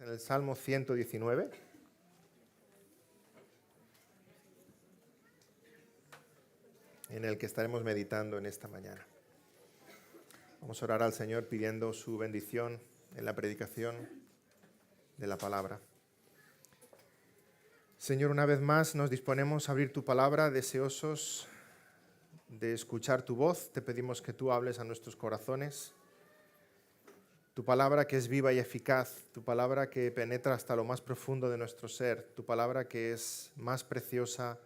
En el Salmo 119. En el que estaremos meditando en esta mañana. Vamos a orar al Señor pidiendo su bendición en la predicación de la palabra. Señor, una vez más nos disponemos a abrir tu palabra, deseosos de escuchar tu voz. Te pedimos que tú hables a nuestros corazones. Tu palabra que es viva y eficaz, tu palabra que penetra hasta lo más profundo de nuestro ser, tu palabra que es más preciosa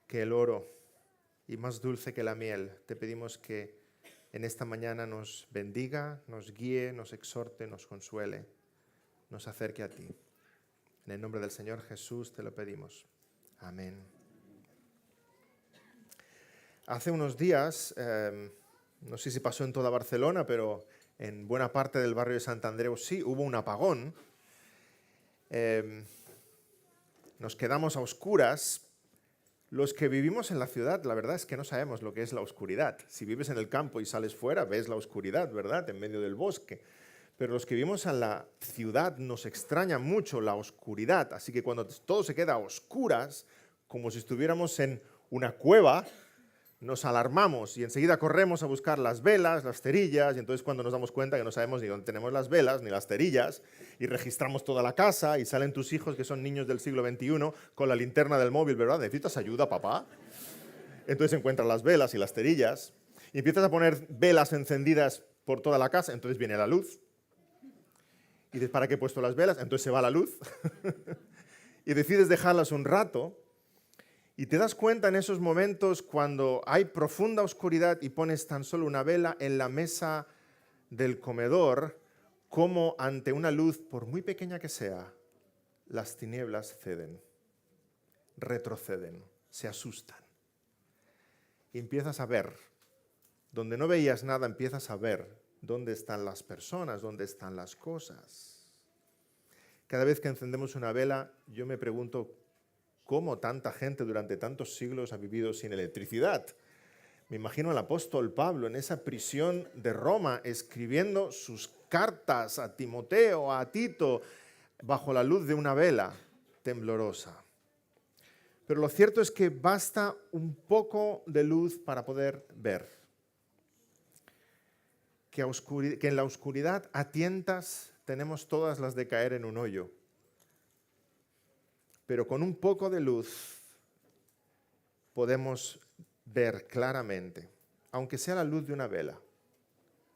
que el oro y más dulce que la miel. Te pedimos que en esta mañana nos bendiga, nos guíe, nos exhorte, nos consuele, nos acerque a ti. En el nombre del Señor Jesús te lo pedimos. Amén. Hace unos días, no sé si pasó en toda Barcelona, pero en buena parte del barrio de Sant Andreu sí, hubo un apagón. Nos quedamos a oscuras. Los que vivimos en la ciudad, la verdad es que no sabemos lo que es la oscuridad. Si vives en el campo y sales fuera, ves la oscuridad, ¿verdad? En medio del bosque. Pero los que vivimos en la ciudad nos extraña mucho la oscuridad. Así que cuando todo se queda a oscuras, como si estuviéramos en una cueva, nos alarmamos y enseguida corremos a buscar las velas, las cerillas, y entonces cuando nos damos cuenta que no sabemos ni dónde tenemos las velas ni las cerillas, y registramos toda la casa, y salen tus hijos, que son niños del siglo XXI, con la linterna del móvil, ¿verdad? ¿Necesitas ayuda, papá? Entonces encuentras las velas y las cerillas, y empiezas a poner velas encendidas por toda la casa, entonces viene la luz. Y dices, ¿para qué he puesto las velas? Entonces se va la luz. Y decides dejarlas un rato. Y te das cuenta en esos momentos cuando hay profunda oscuridad y pones tan solo una vela en la mesa del comedor, como ante una luz, por muy pequeña que sea, las tinieblas ceden, retroceden, se asustan. Y empiezas a ver, donde no veías nada, empiezas a ver dónde están las personas, dónde están las cosas. Cada vez que encendemos una vela, yo me pregunto, ¿cómo tanta gente durante tantos siglos ha vivido sin electricidad? Me imagino al apóstol Pablo en esa prisión de Roma escribiendo sus cartas a Timoteo, a Tito, bajo la luz de una vela temblorosa. Pero lo cierto es que basta un poco de luz para poder ver. Que en la oscuridad a tientas tenemos todas las de caer en un hoyo. Pero con un poco de luz podemos ver claramente, aunque sea la luz de una vela,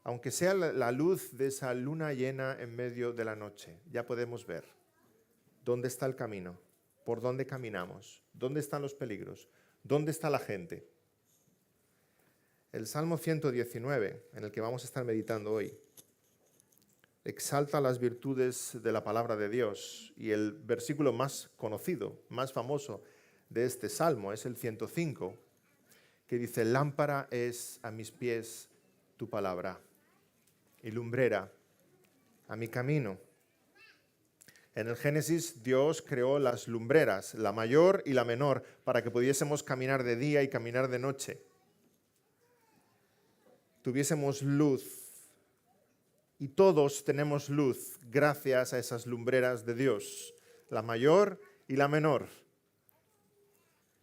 aunque sea la luz de esa luna llena en medio de la noche, ya podemos ver dónde está el camino, por dónde caminamos, dónde están los peligros, dónde está la gente. El Salmo 119, en el que vamos a estar meditando hoy, exalta las virtudes de la palabra de Dios, y el versículo más conocido, más famoso de este salmo es el 105, que dice: lámpara es a mis pies tu palabra y lumbrera a mi camino. En el Génesis Dios creó las lumbreras, la mayor y la menor, para que pudiésemos caminar de día y caminar de noche. Tuviésemos luz. Y todos tenemos luz gracias a esas lumbreras de Dios, la mayor y la menor.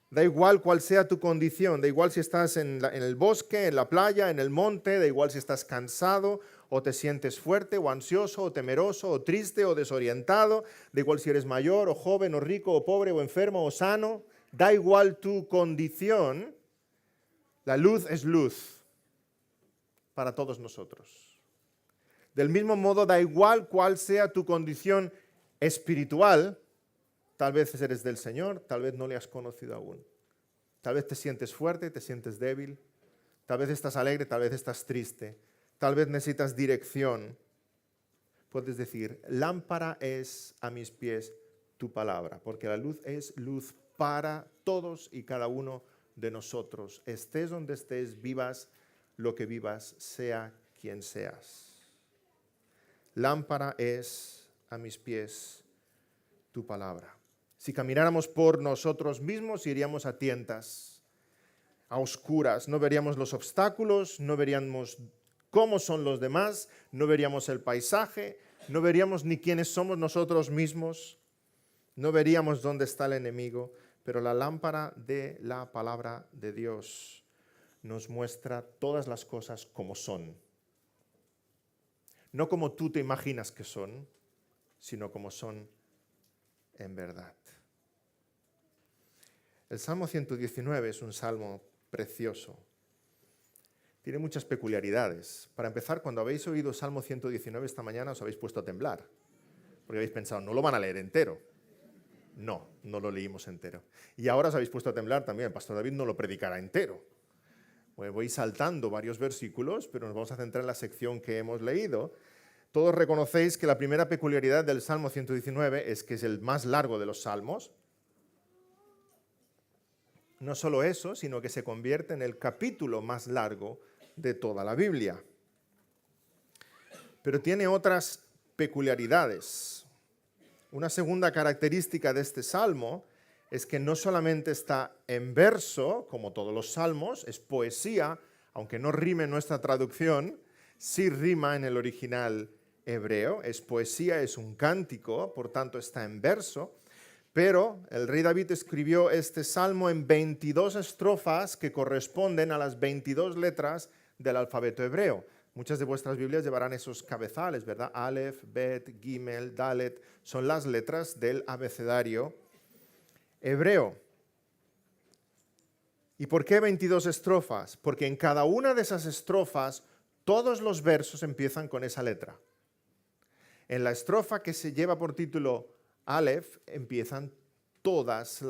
Da igual cuál sea tu condición, da igual si estás en el bosque, en la playa, en el monte, da igual si estás cansado o te sientes fuerte o ansioso o temeroso o triste o desorientado, da igual si eres mayor o joven o rico o pobre o enfermo o sano, da igual tu condición, la luz es luz para todos nosotros. Del mismo modo, da igual cuál sea tu condición espiritual, tal vez eres del Señor, tal vez no le has conocido aún. Tal vez te sientes fuerte, te sientes débil, tal vez estás alegre, tal vez estás triste, tal vez necesitas dirección. Puedes decir, lámpara es a mis pies tu palabra, porque la luz es luz para todos y cada uno de nosotros. Estés donde estés, vivas lo que vivas, sea quien seas. Lámpara es a mis pies tu palabra. Si camináramos por nosotros mismos, iríamos a tientas, a oscuras. No veríamos los obstáculos, no veríamos cómo son los demás, no veríamos el paisaje, no veríamos ni quiénes somos nosotros mismos, no veríamos dónde está el enemigo, pero la lámpara de la palabra de Dios nos muestra todas las cosas como son. No como tú te imaginas que son, sino como son en verdad. El Salmo 119 es un salmo precioso. Tiene muchas peculiaridades. Para empezar, cuando habéis oído Salmo 119 esta mañana os habéis puesto a temblar, porque habéis pensado, no lo van a leer entero. No, no lo leímos entero. Y ahora os habéis puesto a temblar también, el pastor David no lo predicará entero. Voy saltando varios versículos, pero nos vamos a centrar en la sección que hemos leído. Todos reconocéis que la primera peculiaridad del Salmo 119 es que es el más largo de los salmos. No solo eso, sino que se convierte en el capítulo más largo de toda la Biblia. Pero tiene otras peculiaridades. Una segunda característica de este salmo es que no solamente está en verso, como todos los salmos, es poesía, aunque no rime en nuestra traducción, sí rima en el original hebreo, es poesía, es un cántico, por tanto está en verso, pero el rey David escribió este salmo en 22 estrofas que corresponden a las 22 letras del alfabeto hebreo. Muchas de vuestras Biblias llevarán esos cabezales, ¿verdad? Aleph, Bet, Gimel, Dalet, son las letras del abecedario hebreo. ¿Y por qué 22 estrofas? Porque en cada una de esas estrofas todos los versos empiezan con esa letra. En la estrofa que se lleva por título Aleph empiezan todos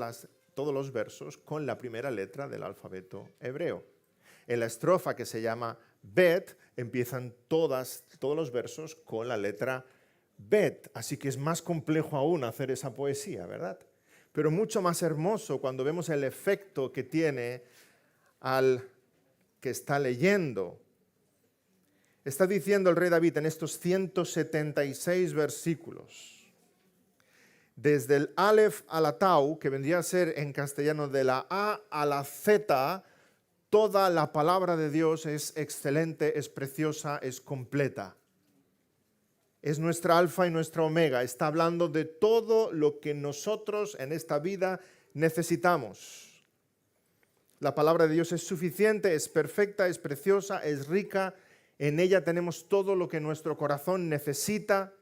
los versos con la primera letra del alfabeto hebreo. En la estrofa que se llama Bet empiezan todos los versos con la letra Bet. Así que es más complejo aún hacer esa poesía, ¿verdad? Pero mucho más hermoso cuando vemos el efecto que tiene al que está leyendo. Está diciendo el rey David en estos 176 versículos, desde el Aleph a la Tau, que vendría a ser en castellano de la A a la Z, toda la palabra de Dios es excelente, es preciosa, es completa. Es nuestra alfa y nuestra omega. Está hablando de todo lo que nosotros en esta vida necesitamos. La palabra de Dios es suficiente, es perfecta, es preciosa, es rica. En ella tenemos todo lo que nuestro corazón necesita.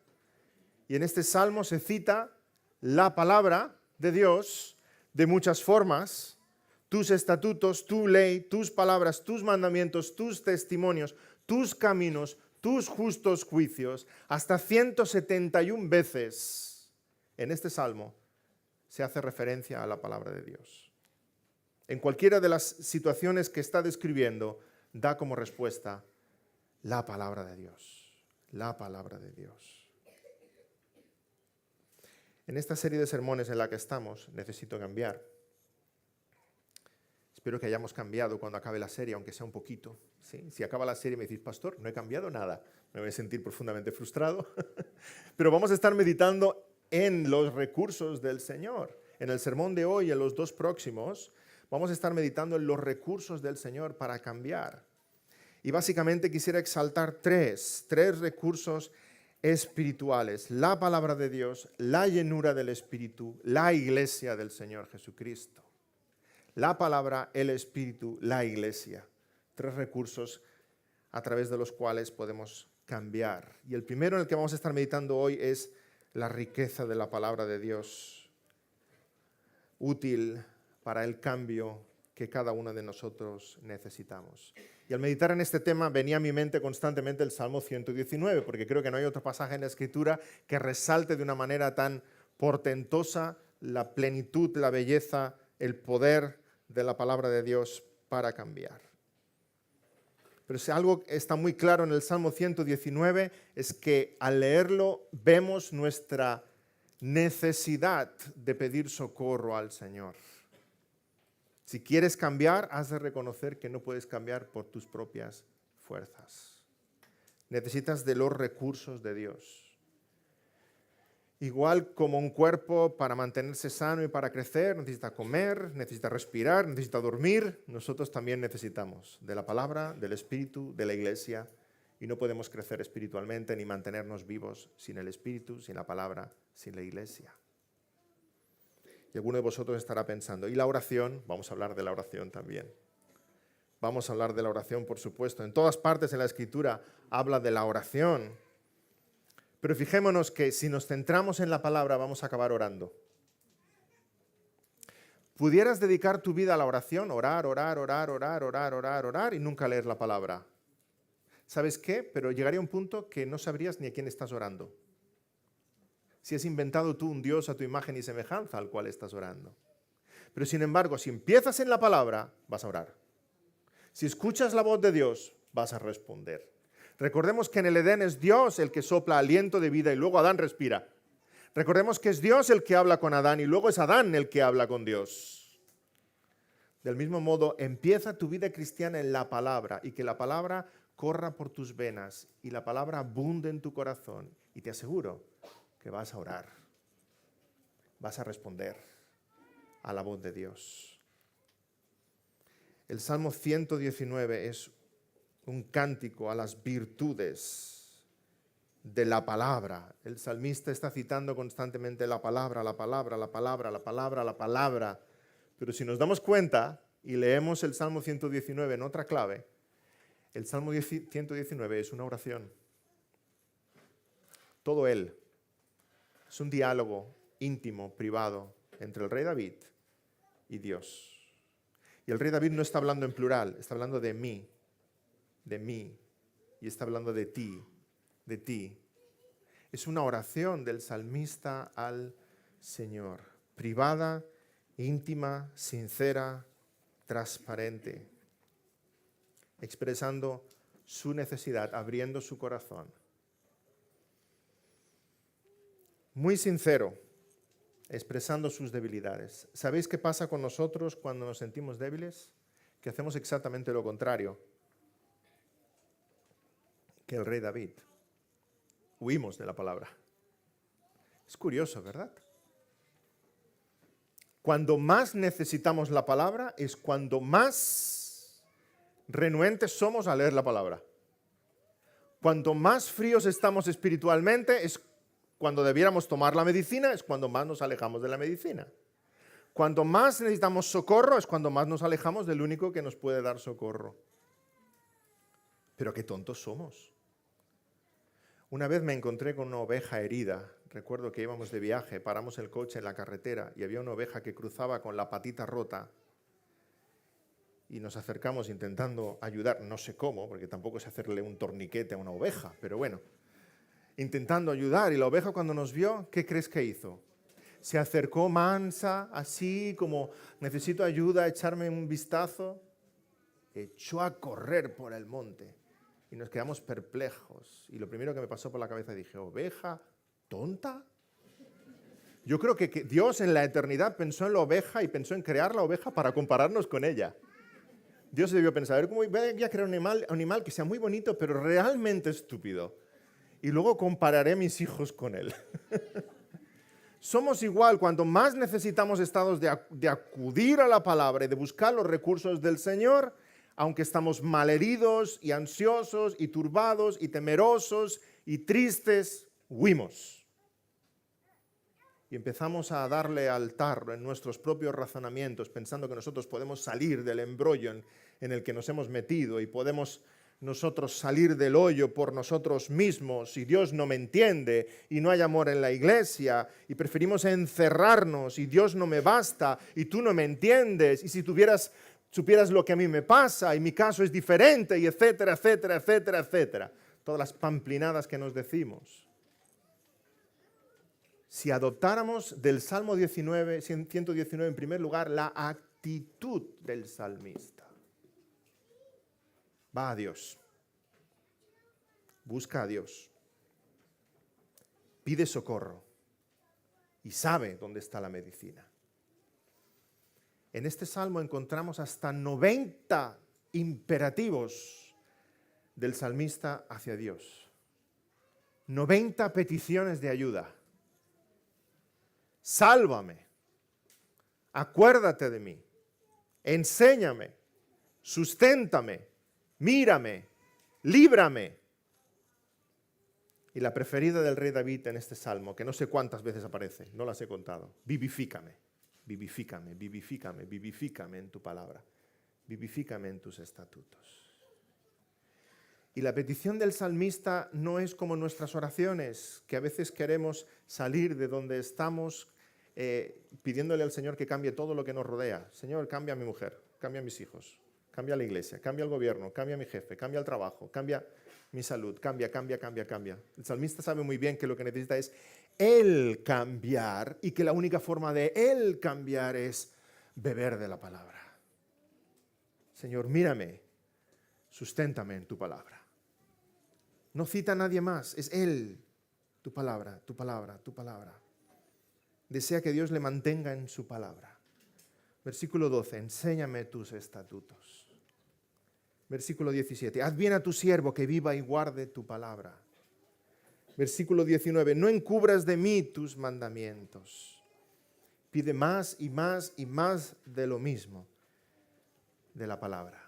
Y en este salmo se cita la palabra de Dios de muchas formas. Tus estatutos, tu ley, tus palabras, tus mandamientos, tus testimonios, tus caminos, tus justos juicios. Hasta 171 veces en este salmo se hace referencia a la palabra de Dios. En cualquiera de las situaciones que está describiendo, da como respuesta la palabra de Dios. La palabra de Dios. En esta serie de sermones en la que estamos, necesito cambiar. Espero que hayamos cambiado cuando acabe la serie, aunque sea un poquito. ¿Sí? Si acaba la serie y me decís, pastor, no he cambiado nada, me voy a sentir profundamente frustrado. Pero vamos a estar meditando en los recursos del Señor. En el sermón de hoy y en los dos próximos, vamos a estar meditando en los recursos del Señor para cambiar. Y básicamente quisiera exaltar tres recursos espirituales: la palabra de Dios, la llenura del Espíritu, la iglesia del Señor Jesucristo. La palabra, el Espíritu, la iglesia. Tres recursos a través de los cuales podemos cambiar. Y el primero en el que vamos a estar meditando hoy es la riqueza de la palabra de Dios, útil para el cambio que cada uno de nosotros necesitamos. Y al meditar en este tema venía a mi mente constantemente el Salmo 119, porque creo que no hay otro pasaje en la Escritura que resalte de una manera tan portentosa la plenitud, la belleza, el poder de la palabra de Dios para cambiar. Pero si algo está muy claro en el Salmo 119 es que al leerlo vemos nuestra necesidad de pedir socorro al Señor. Si quieres cambiar, has de reconocer que no puedes cambiar por tus propias fuerzas. Necesitas de los recursos de Dios. Igual como un cuerpo para mantenerse sano y para crecer necesita comer, necesita respirar, necesita dormir, nosotros también necesitamos de la palabra, del Espíritu, de la iglesia Y no podemos crecer espiritualmente ni mantenernos vivos sin el Espíritu, sin la palabra, sin la iglesia. Y alguno de vosotros estará pensando, ¿y la oración? Vamos a hablar de la oración también. Vamos a hablar de la oración, por supuesto. En todas partes en la Escritura habla de la oración. Pero fijémonos que si nos centramos en la palabra vamos a acabar orando. ¿Pudieras dedicar tu vida a la oración? Orar, orar, orar, orar, orar, orar, orar y nunca leer la palabra. ¿Sabes qué? Pero llegaría un punto que no sabrías ni a quién estás orando. Si has inventado tú un Dios a tu imagen y semejanza al cual estás orando. Pero sin embargo, si empiezas en la palabra, vas a orar. Si escuchas la voz de Dios, vas a responder. Recordemos que en el Edén es Dios el que sopla aliento de vida y luego Adán respira. Recordemos que es Dios el que habla con Adán y luego es Adán el que habla con Dios. Del mismo modo, empieza tu vida cristiana en la palabra y que la palabra corra por tus venas y la palabra abunde en tu corazón. Y te aseguro que vas a orar, vas a responder a la voz de Dios. El Salmo 119 es un cántico a las virtudes de la palabra. El salmista está citando constantemente la palabra, la palabra, la palabra, la palabra, la palabra. Pero si nos damos cuenta y leemos el Salmo 119 en otra clave, el Salmo 119 es una oración. Todo él es un diálogo íntimo, privado, entre el rey David y Dios. Y el rey David no está hablando en plural, está hablando de mí, y está hablando de ti, de ti. Es una oración del salmista al Señor, privada, íntima, sincera, transparente, expresando su necesidad, abriendo su corazón. Muy sincero, expresando sus debilidades. ¿Sabéis qué pasa con nosotros cuando nos sentimos débiles? Que hacemos exactamente lo contrario que el rey David. Huimos de la palabra. Es curioso, ¿verdad? Cuando más necesitamos la palabra es cuando más renuentes somos a leer la palabra. Cuanto más fríos estamos espiritualmente es cuando debiéramos tomar la medicina, es cuando más nos alejamos de la medicina. Cuanto más necesitamos socorro, es cuando más nos alejamos del único que nos puede dar socorro. Pero qué tontos somos. Una vez me encontré con una oveja herida. Recuerdo que íbamos de viaje, paramos el coche en la carretera y había una oveja que cruzaba con la patita rota. Y nos acercamos intentando ayudar, no sé cómo, porque tampoco sé hacerle un torniquete a una oveja, pero bueno. Intentando ayudar, y la oveja cuando nos vio, ¿qué crees que hizo? Se acercó mansa, así como necesito ayuda, echarme un vistazo. Echó a correr por el monte y nos quedamos perplejos. Y lo primero que me pasó por la cabeza dije, ¿oveja tonta? Yo creo que Dios en la eternidad pensó en la oveja y pensó en crear la oveja para compararnos con ella. Dios debió pensar, a ver, ¿cómo voy a crear un animal que sea muy bonito pero realmente estúpido? Y luego compararé a mis hijos con él. Somos igual, cuanto más necesitamos estados de acudir a la palabra y de buscar los recursos del Señor, aunque estamos malheridos y ansiosos y turbados y temerosos y tristes, huimos. Y empezamos a darle al tarro en nuestros propios razonamientos, pensando que nosotros podemos salir del embrollo en el que nos hemos metido y podemos nosotros salir del hoyo por nosotros mismos y Dios no me entiende y no hay amor en la iglesia y preferimos encerrarnos y Dios no me basta y tú no me entiendes y si supieras lo que a mí me pasa y mi caso es diferente y etcétera, etcétera, etcétera, etcétera. Todas las pamplinadas que nos decimos. Si adoptáramos del Salmo 119 en primer lugar la actitud del salmista. Va a Dios, busca a Dios, pide socorro y sabe dónde está la medicina. En este salmo encontramos hasta 90 imperativos del salmista hacia Dios. 90 peticiones de ayuda. Sálvame, acuérdate de mí, enséñame, susténtame. Mírame, líbrame, Y la preferida del rey David en este salmo, que no sé cuántas veces aparece, no las he contado. Vivifícame, vivifícame, vivifícame, vivifícame en tu palabra. Vivifícame en tus estatutos. Y la petición del salmista no es como nuestras oraciones, que a veces queremos salir de donde estamos pidiéndole al Señor que cambie todo lo que nos rodea. Señor, cambia a mi mujer, cambia a mis hijos, cambia a la iglesia, cambia al gobierno, cambia a mi jefe, cambia al trabajo, cambia mi salud, cambia. El salmista sabe muy bien que lo que necesita es Él cambiar y que la única forma de Él cambiar es beber de la palabra. Señor, mírame, susténtame en tu palabra. No cita a nadie más, es Él, tu palabra, tu palabra, tu palabra. Desea que Dios le mantenga en su palabra. Versículo 12, enséñame tus estatutos. Versículo 17, haz bien a tu siervo que viva y guarde tu palabra. Versículo 19, no encubras de mí tus mandamientos. Pide más y más y más de lo mismo, de la palabra.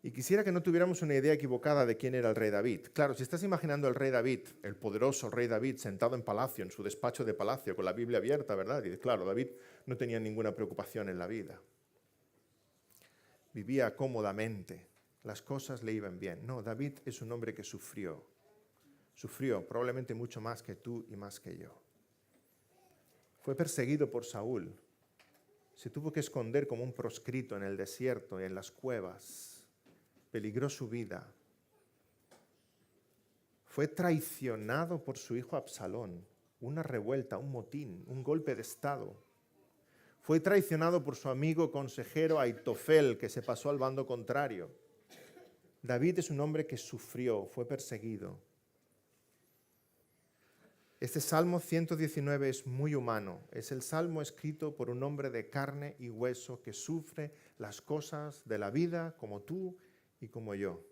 Y quisiera que no tuviéramos una idea equivocada de quién era el rey David. Claro, si estás imaginando al rey David, el poderoso rey David, sentado en palacio, en su despacho de palacio, con la Biblia abierta, ¿verdad? Y claro, David no tenía ninguna preocupación en la vida. Vivía cómodamente, las cosas le iban bien. No, David es un hombre que sufrió. Sufrió probablemente mucho más que tú y más que yo. Fue perseguido por Saúl. Se tuvo que esconder como un proscrito en el desierto y en las cuevas. Peligró su vida. Fue traicionado por su hijo Absalón, una revuelta, un motín, un golpe de estado. Fue traicionado por su amigo consejero Aitofel, que se pasó al bando contrario. David es un hombre que sufrió, fue perseguido. Este Salmo 119 es muy humano. Es el salmo escrito por un hombre de carne y hueso que sufre las cosas de la vida como tú y como yo.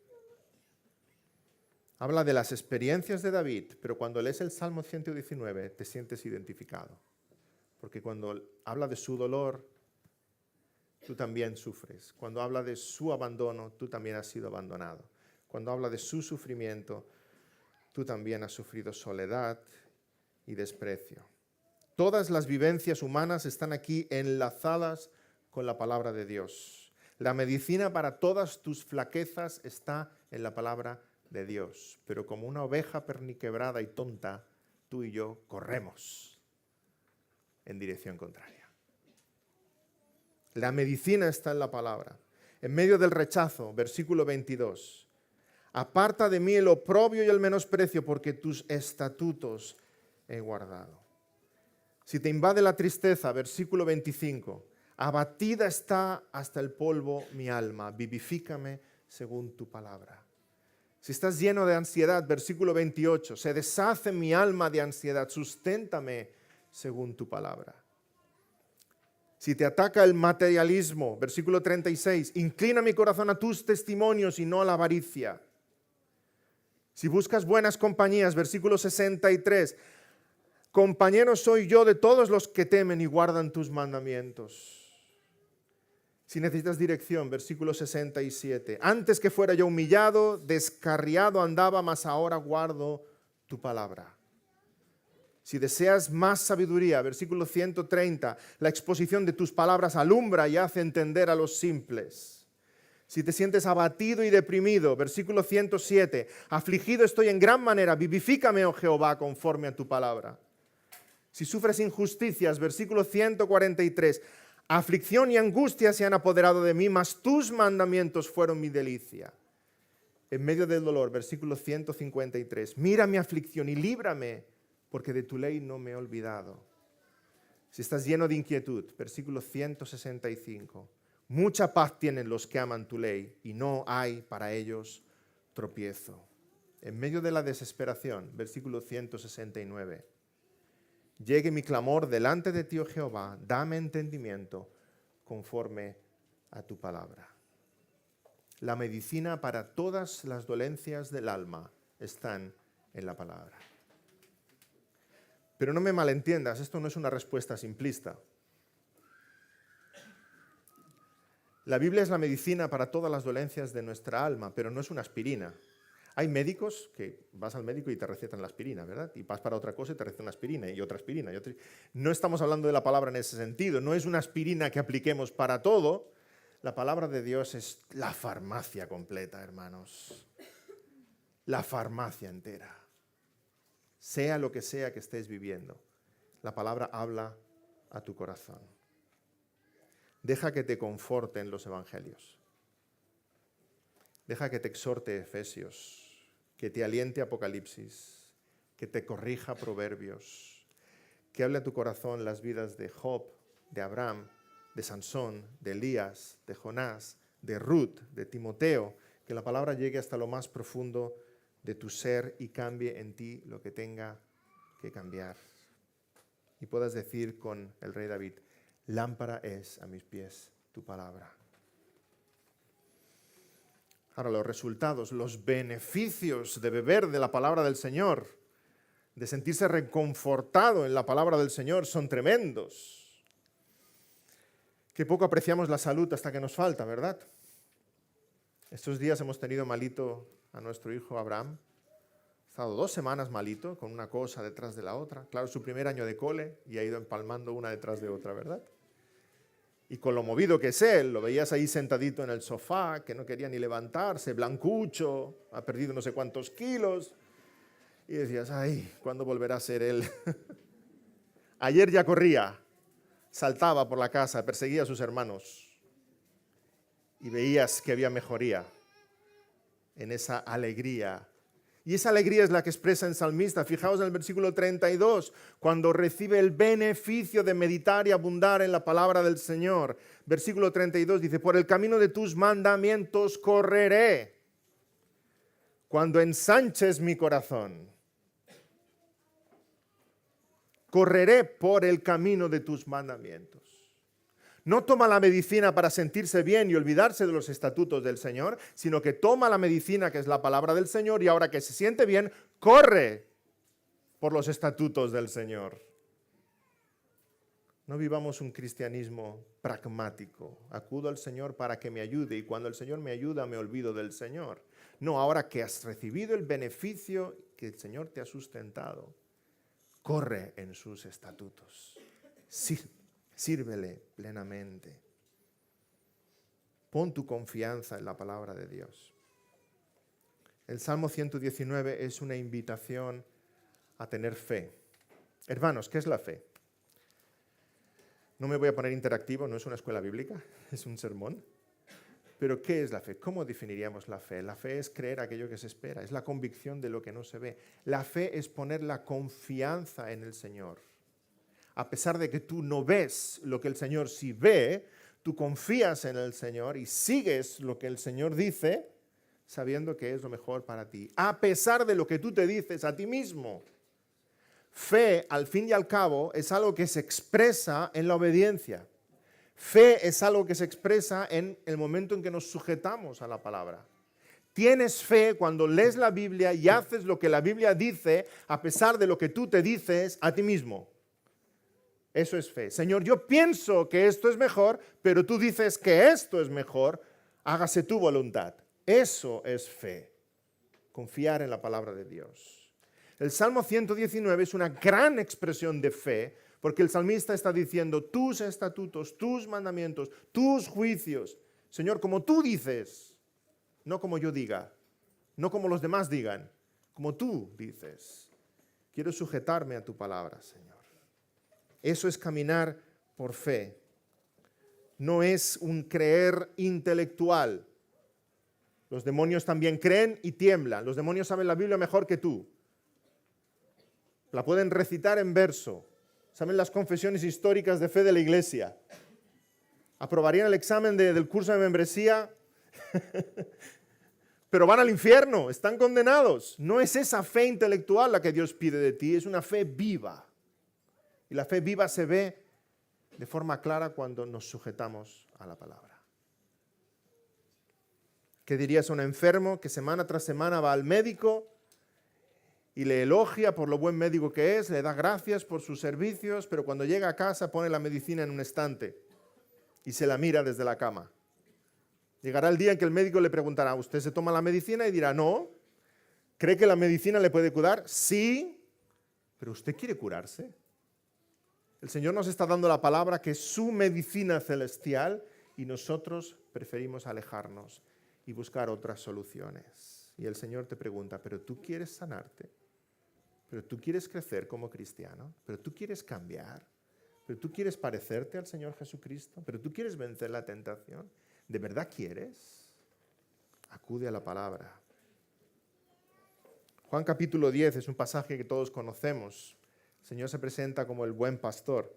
Habla de las experiencias de David, pero cuando lees el Salmo 119 te sientes identificado. Porque cuando habla de su dolor, tú también sufres. Cuando habla de su abandono, tú también has sido abandonado. Cuando habla de su sufrimiento, tú también has sufrido soledad y desprecio. Todas las vivencias humanas están aquí enlazadas con la palabra de Dios. La medicina para todas tus flaquezas está en la palabra de Dios. Pero como una oveja perniquebrada y tonta, tú y yo corremos en dirección contraria. La medicina está en la palabra. En medio del rechazo, versículo 22. Aparta de mí el oprobio y el menosprecio, porque tus estatutos he guardado. Si te invade la tristeza, versículo 25. Abatida está hasta el polvo mi alma, vivifícame según tu palabra. Si estás lleno de ansiedad, versículo 28, se deshace mi alma de ansiedad, susténtame según tu palabra. Si te ataca el materialismo, versículo 36, inclina mi corazón a tus testimonios y no a la avaricia. Si buscas buenas compañías, versículo 63, compañero soy yo de todos los que temen y guardan tus mandamientos. Si necesitas dirección, versículo 67. Antes que fuera yo humillado, descarriado andaba, mas ahora guardo tu palabra. Si deseas más sabiduría, versículo 130, la exposición de tus palabras alumbra y hace entender a los simples. Si te sientes abatido y deprimido, versículo 107, afligido estoy en gran manera, vivifícame, oh Jehová, conforme a tu palabra. Si sufres injusticias, versículo 143, aflicción y angustia se han apoderado de mí, mas tus mandamientos fueron mi delicia. En medio del dolor, versículo 153, mira mi aflicción y líbrame, porque de tu ley no me he olvidado. Si estás lleno de inquietud, versículo 165, mucha paz tienen los que aman tu ley y no hay para ellos tropiezo. En medio de la desesperación, versículo 169, llegue mi clamor delante de ti, oh Jehová, dame entendimiento conforme a tu palabra. La medicina para todas las dolencias del alma están en la palabra. Pero no me malentiendas, esto no es una respuesta simplista. La Biblia es la medicina para todas las dolencias de nuestra alma, pero no es una aspirina. Hay médicos que vas al médico y te recetan la aspirina, ¿verdad? Y vas para otra cosa y te recetan una aspirina y otra aspirina. No estamos hablando de la palabra en ese sentido. No es una aspirina que apliquemos para todo. La palabra de Dios es la farmacia completa, hermanos. La farmacia entera. Sea lo que sea que estés viviendo, la palabra habla a tu corazón. Deja que te conforten los evangelios. Deja que te exhorte Efesios, que te aliente Apocalipsis, que te corrija Proverbios, que hable a tu corazón las vidas de Job, de Abraham, de Sansón, de Elías, de Jonás, de Ruth, de Timoteo, que la palabra llegue hasta lo más profundo de tu ser y cambie en ti lo que tenga que cambiar. Y puedas decir con el rey David, lámpara es a mis pies tu palabra. Ahora, los resultados, los beneficios de beber de la palabra del Señor, de sentirse reconfortado en la palabra del Señor, son tremendos. Qué poco apreciamos la salud hasta que nos falta, ¿verdad? Estos días hemos tenido malito a nuestro hijo Abraham. Ha estado 2 semanas malito, con una cosa detrás de la otra. Claro, su primer año de cole y ha ido empalmando una detrás de otra, ¿verdad? Y con lo movido que es él, lo veías ahí sentadito en el sofá, que no quería ni levantarse, blancucho, ha perdido no sé cuántos kilos. Y decías, ay, ¿cuándo volverá a ser él? Ayer ya corría, saltaba por la casa, perseguía a sus hermanos. Y veías que había mejoría en esa alegría. Y esa alegría es la que expresa el salmista. Fijaos en el versículo 32, cuando recibe el beneficio de meditar y abundar en la palabra del Señor. Versículo 32 dice, por el camino de tus mandamientos correré, cuando ensanches mi corazón. Correré por el camino de tus mandamientos. No toma la medicina para sentirse bien y olvidarse de los estatutos del Señor, sino que toma la medicina que es la palabra del Señor y ahora que se siente bien, corre por los estatutos del Señor. No vivamos un cristianismo pragmático. Acudo al Señor para que me ayude y cuando el Señor me ayuda me olvido del Señor. No, ahora que has recibido el beneficio que el Señor te ha sustentado, corre en sus estatutos. Sírvele plenamente. Pon tu confianza en la palabra de Dios. El Salmo 119 es una invitación a tener fe. Hermanos, ¿qué es la fe? No me voy a poner interactivo, no es una escuela bíblica, es un sermón. Pero ¿qué es la fe? ¿Cómo definiríamos la fe? La fe es creer aquello que se espera, es la convicción de lo que no se ve. La fe es poner la confianza en el Señor. A pesar de que tú no ves lo que el Señor sí ve, tú confías en el Señor y sigues lo que el Señor dice, sabiendo que es lo mejor para ti. A pesar de lo que tú te dices a ti mismo. Fe, al fin y al cabo, es algo que se expresa en la obediencia. Fe es algo que se expresa en el momento en que nos sujetamos a la palabra. Tienes fe cuando lees la Biblia y haces lo que la Biblia dice, a pesar de lo que tú te dices a ti mismo. Eso es fe. Señor, yo pienso que esto es mejor, pero tú dices que esto es mejor, hágase tu voluntad. Eso es fe. Confiar en la palabra de Dios. El Salmo 119 es una gran expresión de fe, porque el salmista está diciendo tus estatutos, tus mandamientos, tus juicios. Señor, como tú dices, no como yo diga, no como los demás digan, como tú dices. Quiero sujetarme a tu palabra, Señor. Eso es caminar por fe. No es un creer intelectual. Los demonios también creen y tiemblan. Los demonios saben la Biblia mejor que tú. La pueden recitar en verso. Saben las confesiones históricas de fe de la iglesia. Aprobarían el examen del curso de membresía, pero van al infierno, están condenados. No es esa fe intelectual la que Dios pide de ti, es una fe viva. Y la fe viva se ve de forma clara cuando nos sujetamos a la palabra. ¿Qué dirías a un enfermo que semana tras semana va al médico y le elogia por lo buen médico que es, le da gracias por sus servicios, pero cuando llega a casa pone la medicina en un estante y se la mira desde la cama? Llegará el día en que el médico le preguntará, ¿usted se toma la medicina? Y dirá, no. ¿Cree que la medicina le puede curar? Sí, pero ¿usted quiere curarse? El Señor nos está dando la palabra que es su medicina celestial y nosotros preferimos alejarnos y buscar otras soluciones. Y el Señor te pregunta, ¿pero tú quieres sanarte? ¿Pero tú quieres crecer como cristiano? ¿Pero tú quieres cambiar? ¿Pero tú quieres parecerte al Señor Jesucristo? ¿Pero tú quieres vencer la tentación? ¿De verdad quieres? Acude a la palabra. Juan capítulo 10 es un pasaje que todos conocemos. El Señor se presenta como el buen pastor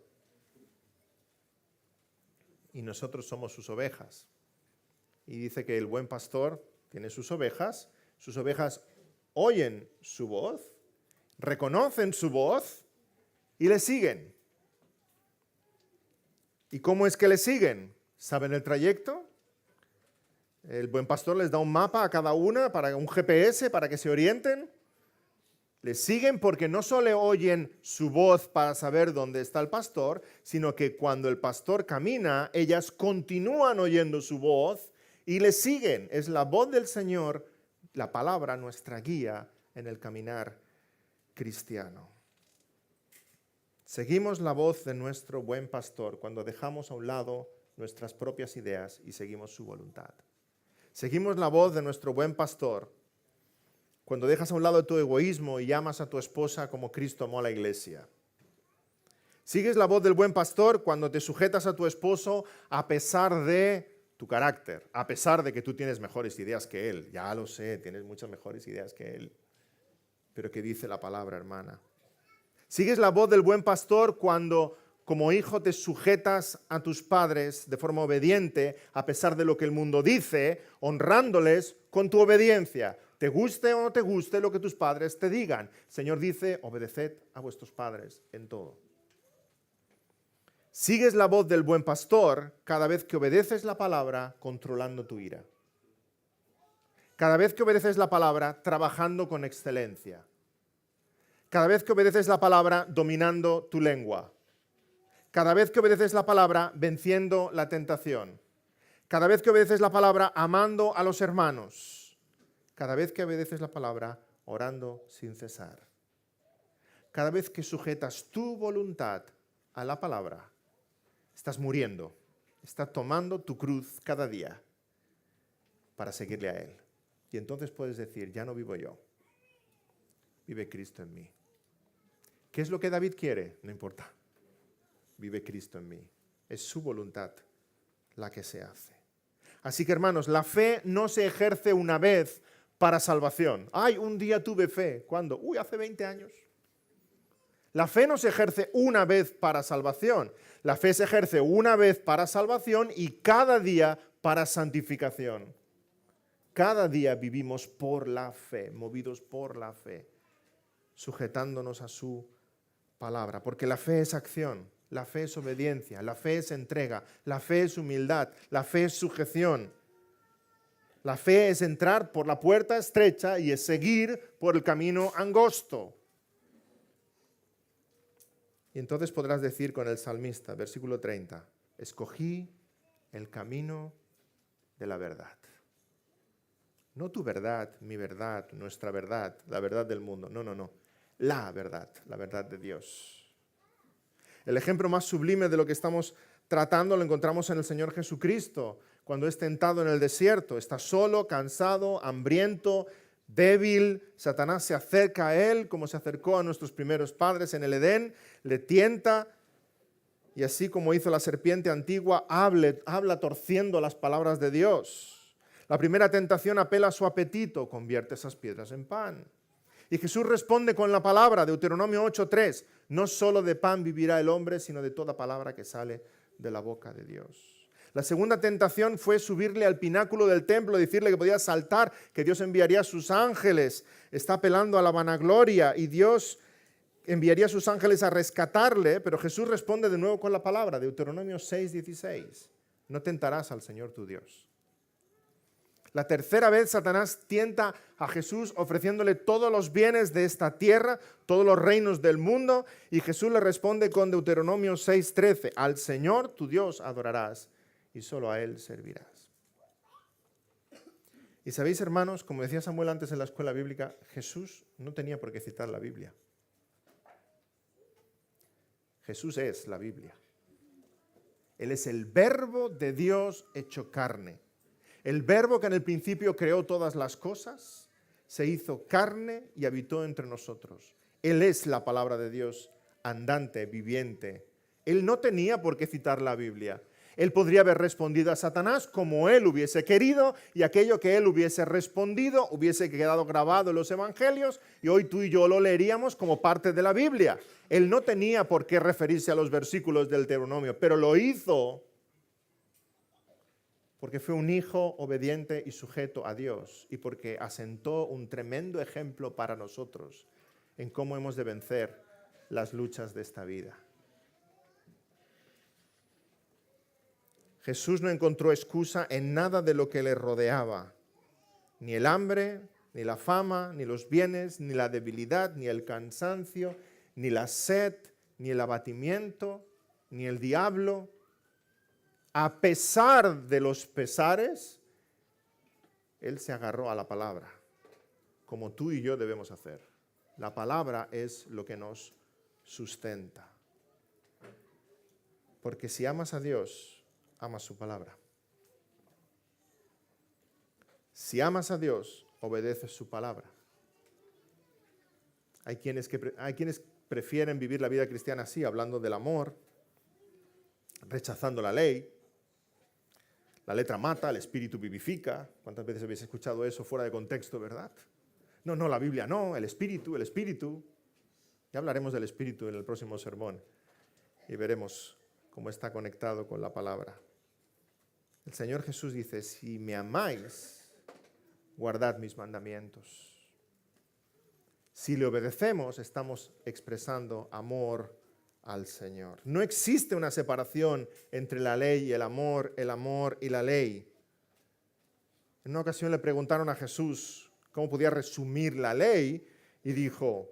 y nosotros somos sus ovejas. Y dice que el buen pastor tiene sus ovejas oyen su voz, reconocen su voz y le siguen. ¿Y cómo es que le siguen? ¿Saben el trayecto? El buen pastor les da un mapa a cada una, para un GPS, para que se orienten. Les siguen porque no solo oyen su voz para saber dónde está el pastor, sino que cuando el pastor camina, ellas continúan oyendo su voz y le siguen. Es la voz del Señor, la palabra, nuestra guía en el caminar cristiano. Seguimos la voz de nuestro buen pastor cuando dejamos a un lado nuestras propias ideas y seguimos su voluntad. Seguimos la voz de nuestro buen pastor cuando dejas a un lado tu egoísmo y amas a tu esposa como Cristo amó a la iglesia. Sigues la voz del buen pastor cuando te sujetas a tu esposo a pesar de tu carácter, a pesar de que tú tienes mejores ideas que él. Ya lo sé, tienes muchas mejores ideas que él. Pero ¿qué dice la palabra, hermana? Sigues la voz del buen pastor cuando como hijo te sujetas a tus padres de forma obediente, a pesar de lo que el mundo dice, honrándoles con tu obediencia. Te guste o no te guste lo que tus padres te digan. El Señor dice, obedeced a vuestros padres en todo. Sigues la voz del buen pastor cada vez que obedeces la palabra, controlando tu ira. Cada vez que obedeces la palabra, trabajando con excelencia. Cada vez que obedeces la palabra, dominando tu lengua. Cada vez que obedeces la palabra, venciendo la tentación. Cada vez que obedeces la palabra, amando a los hermanos. Cada vez que obedeces la palabra, orando sin cesar. Cada vez que sujetas tu voluntad a la palabra, estás muriendo. Estás tomando tu cruz cada día para seguirle a Él. Y entonces puedes decir, ya no vivo yo. Vive Cristo en mí. ¿Qué es lo que David quiere? No importa. Vive Cristo en mí. Es su voluntad la que se hace. Así que, hermanos, la fe no se ejerce una vez para salvación. Ay, un día tuve fe. ¿Cuándo? Hace 20 años. La fe no se ejerce una vez para salvación. La fe se ejerce una vez para salvación y cada día para santificación. Cada día vivimos por la fe, movidos por la fe, sujetándonos a su palabra. Porque la fe es acción, la fe es obediencia, la fe es entrega, la fe es humildad, la fe es sujeción. La fe es entrar por la puerta estrecha y es seguir por el camino angosto. Y entonces podrás decir con el salmista, versículo 30, escogí el camino de la verdad. No tu verdad, mi verdad, nuestra verdad, la verdad del mundo. No. La verdad de Dios. El ejemplo más sublime de lo que estamos tratando lo encontramos en el Señor Jesucristo, cuando es tentado en el desierto. Está solo, cansado, hambriento, débil. Satanás se acerca a él como se acercó a nuestros primeros padres en el Edén, le tienta y así como hizo la serpiente antigua, habla torciendo las palabras de Dios. La primera tentación apela a su apetito, convierte esas piedras en pan. Y Jesús responde con la palabra, Deuteronomio 8:3, no solo de pan vivirá el hombre, sino de toda palabra que sale de la boca de Dios. La segunda tentación fue subirle al pináculo del templo, decirle que podía saltar, que Dios enviaría a sus ángeles. Está apelando a la vanagloria y Dios enviaría a sus ángeles a rescatarle, pero Jesús responde de nuevo con la palabra, Deuteronomio 6:16, no tentarás al Señor tu Dios. La tercera vez Satanás tienta a Jesús ofreciéndole todos los bienes de esta tierra, todos los reinos del mundo, y Jesús le responde con Deuteronomio 6:13, al Señor tu Dios adorarás y solo a Él servirás. Y sabéis, hermanos, como decía Samuel antes en la escuela bíblica, Jesús no tenía por qué citar la Biblia. Jesús es la Biblia. Él es el verbo de Dios hecho carne. El verbo que en el principio creó todas las cosas, se hizo carne y habitó entre nosotros. Él es la palabra de Dios, andante, viviente. Él no tenía por qué citar la Biblia. Él podría haber respondido a Satanás como él hubiese querido, y aquello que él hubiese respondido hubiese quedado grabado en los evangelios, y hoy tú y yo lo leeríamos como parte de la Biblia. Él no tenía por qué referirse a los versículos del Deuteronomio, pero lo hizo porque fue un hijo obediente y sujeto a Dios, y porque asentó un tremendo ejemplo para nosotros en cómo hemos de vencer las luchas de esta vida. Jesús no encontró excusa en nada de lo que le rodeaba, ni el hambre, ni la fama, ni los bienes, ni la debilidad, ni el cansancio, ni la sed, ni el abatimiento, ni el diablo. A pesar de los pesares, Él se agarró a la palabra, como tú y yo debemos hacer. La palabra es lo que nos sustenta. Porque si amas a Dios, amas su palabra. Si amas a Dios, obedeces su palabra. Hay quienes prefieren vivir la vida cristiana así, hablando del amor, rechazando la ley. La letra mata, el espíritu vivifica. ¿Cuántas veces habéis escuchado eso fuera de contexto, verdad? No, la Biblia no, el espíritu. Ya hablaremos del espíritu en el próximo sermón y veremos cómo está conectado con la palabra. El Señor Jesús dice, si me amáis, guardad mis mandamientos. Si le obedecemos, estamos expresando amor al Señor. No existe una separación entre la ley y el amor y la ley. En una ocasión le preguntaron a Jesús cómo podía resumir la ley y dijo,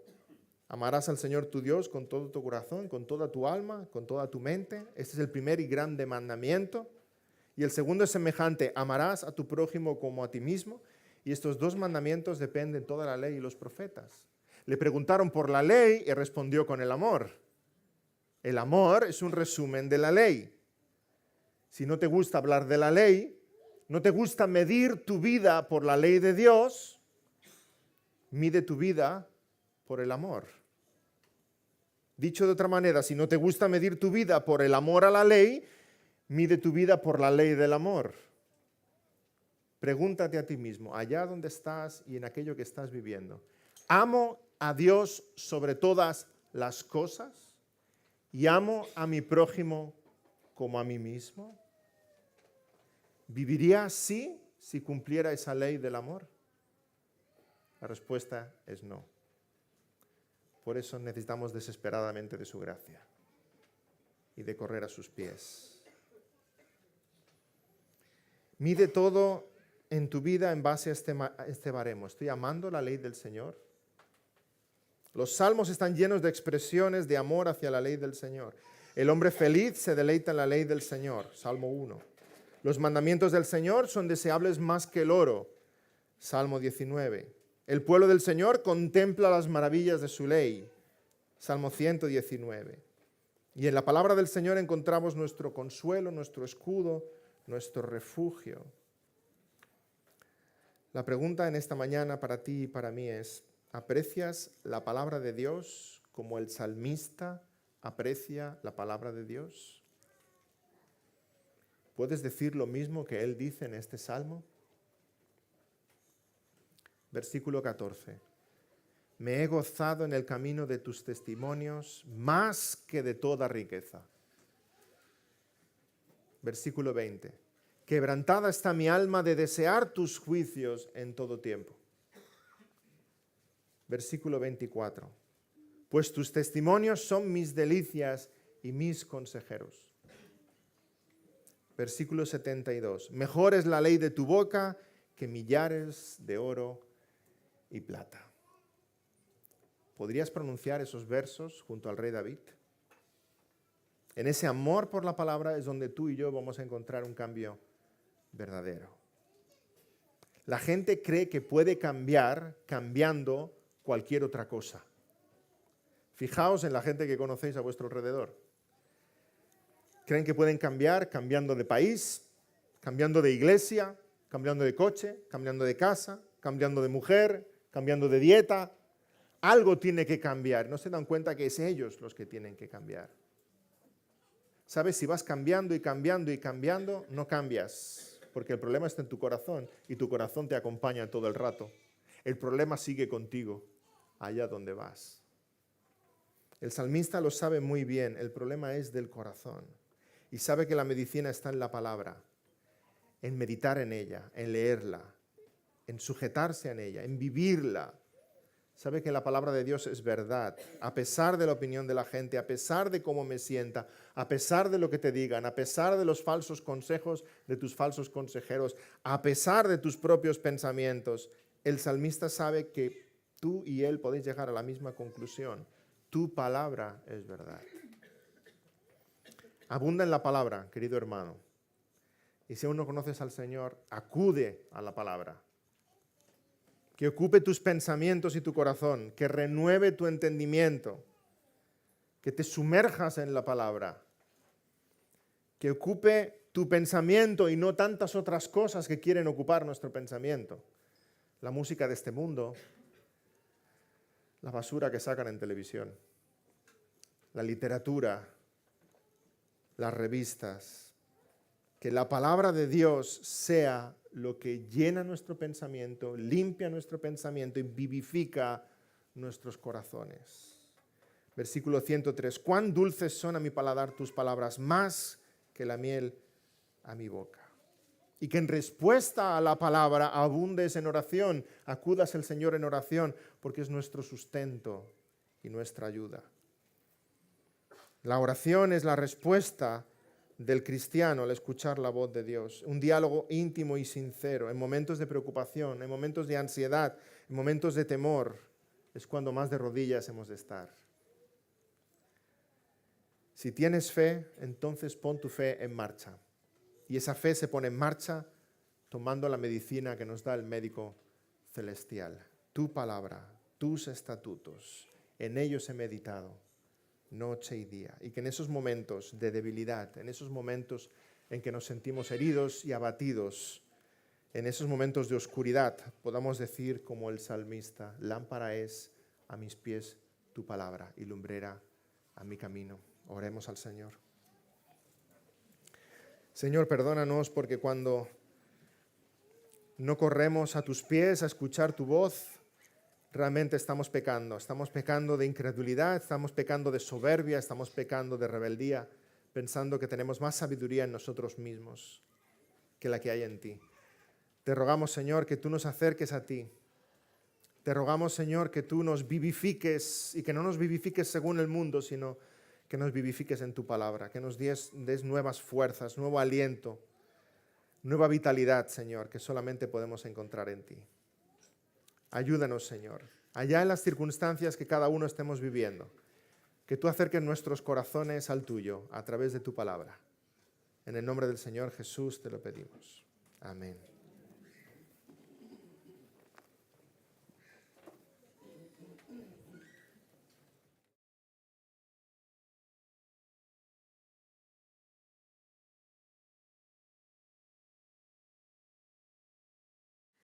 amarás al Señor tu Dios con todo tu corazón, con toda tu alma, con toda tu mente. Este es el primer y grande mandamiento. Y el segundo es semejante, amarás a tu prójimo como a ti mismo. Y estos dos mandamientos dependen de toda la ley y los profetas. Le preguntaron por la ley y respondió con el amor. El amor es un resumen de la ley. Si no te gusta hablar de la ley, no te gusta medir tu vida por la ley de Dios, mide tu vida por el amor. Dicho de otra manera, si no te gusta medir tu vida por el amor a la ley, mide tu vida por la ley del amor. Pregúntate a ti mismo, allá donde estás y en aquello que estás viviendo, ¿amo a Dios sobre todas las cosas? ¿Y amo a mi prójimo como a mí mismo? ¿Viviría así si cumpliera esa ley del amor? La respuesta es no. Por eso necesitamos desesperadamente de su gracia y de correr a sus pies. Mide todo en tu vida en base a este baremo. ¿Estoy amando la ley del Señor? Los salmos están llenos de expresiones de amor hacia la ley del Señor. El hombre feliz se deleita en la ley del Señor, Salmo 1. Los mandamientos del Señor son deseables más que el oro, Salmo 19. El pueblo del Señor contempla las maravillas de su ley, Salmo 119. Y en la palabra del Señor encontramos nuestro consuelo, nuestro escudo, nuestro refugio. La pregunta en esta mañana para ti y para mí es, ¿aprecias la palabra de Dios como el salmista aprecia la palabra de Dios? ¿Puedes decir lo mismo que él dice en este salmo? Versículo 14. Me he gozado en el camino de tus testimonios más que de toda riqueza. Versículo 20. Quebrantada está mi alma de desear tus juicios en todo tiempo. Versículo 24. Pues tus testimonios son mis delicias y mis consejeros. Versículo 72. Mejor es la ley de tu boca que millares de oro y plata. ¿Podrías pronunciar esos versos junto al rey David? En ese amor por la palabra es donde tú y yo vamos a encontrar un cambio verdadero. La gente cree que puede cambiar cambiando cualquier otra cosa. Fijaos en la gente que conocéis a vuestro alrededor. Creen que pueden cambiar cambiando de país, cambiando de iglesia, cambiando de coche, cambiando de casa, cambiando de mujer, cambiando de dieta. Algo tiene que cambiar. No se dan cuenta que es ellos los que tienen que cambiar. ¿Sabes? Si vas cambiando y cambiando y cambiando, no cambias, porque el problema está en tu corazón y tu corazón te acompaña todo el rato. El problema sigue contigo, allá donde vas. El salmista lo sabe muy bien, el problema es del corazón. Y sabe que la medicina está en la palabra, en meditar en ella, en leerla, en sujetarse en ella, en vivirla. Sabe que la palabra de Dios es verdad, a pesar de la opinión de la gente, a pesar de cómo me sienta, a pesar de lo que te digan, a pesar de los falsos consejos de tus falsos consejeros, a pesar de tus propios pensamientos. El salmista sabe que tú y él podéis llegar a la misma conclusión. Tu palabra es verdad. Abunda en la palabra, querido hermano. Y si aún no conoces al Señor, acude a la palabra. Que ocupe tus pensamientos y tu corazón, que renueve tu entendimiento, que te sumerjas en la palabra, que ocupe tu pensamiento y no tantas otras cosas que quieren ocupar nuestro pensamiento. La música de este mundo, la basura que sacan en televisión, la literatura, las revistas. Que la palabra de Dios sea lo que llena nuestro pensamiento, limpia nuestro pensamiento y vivifica nuestros corazones. Versículo 103. Cuán dulces son a mi paladar tus palabras, más que la miel a mi boca. Y que en respuesta a la palabra abundes en oración, acudas al Señor en oración, porque es nuestro sustento y nuestra ayuda. La oración es la respuesta del cristiano al escuchar la voz de Dios. Un diálogo íntimo y sincero en momentos de preocupación, en momentos de ansiedad, en momentos de temor, es cuando más de rodillas hemos de estar. Si tienes fe, entonces pon tu fe en marcha. Y esa fe se pone en marcha tomando la medicina que nos da el médico celestial. Tu palabra, tus estatutos, en ellos he meditado noche y día. Y que en esos momentos de debilidad, en esos momentos en que nos sentimos heridos y abatidos, en esos momentos de oscuridad, podamos decir como el salmista, lámpara es a mis pies tu palabra y lumbrera a mi camino. Oremos al Señor. Señor, perdónanos porque cuando no corremos a tus pies a escuchar tu voz, realmente estamos pecando de incredulidad, estamos pecando de soberbia, estamos pecando de rebeldía, pensando que tenemos más sabiduría en nosotros mismos que la que hay en ti. Te rogamos, Señor, que tú nos acerques a ti. Te rogamos, Señor, que tú nos vivifiques y que no nos vivifiques según el mundo, sino que nos vivifiques en tu palabra, que nos des nuevas fuerzas, nuevo aliento, nueva vitalidad, Señor, que solamente podemos encontrar en ti. Ayúdanos, Señor, allá en las circunstancias que cada uno estemos viviendo, que tú acerques nuestros corazones al tuyo a través de tu palabra. En el nombre del Señor Jesús te lo pedimos. Amén.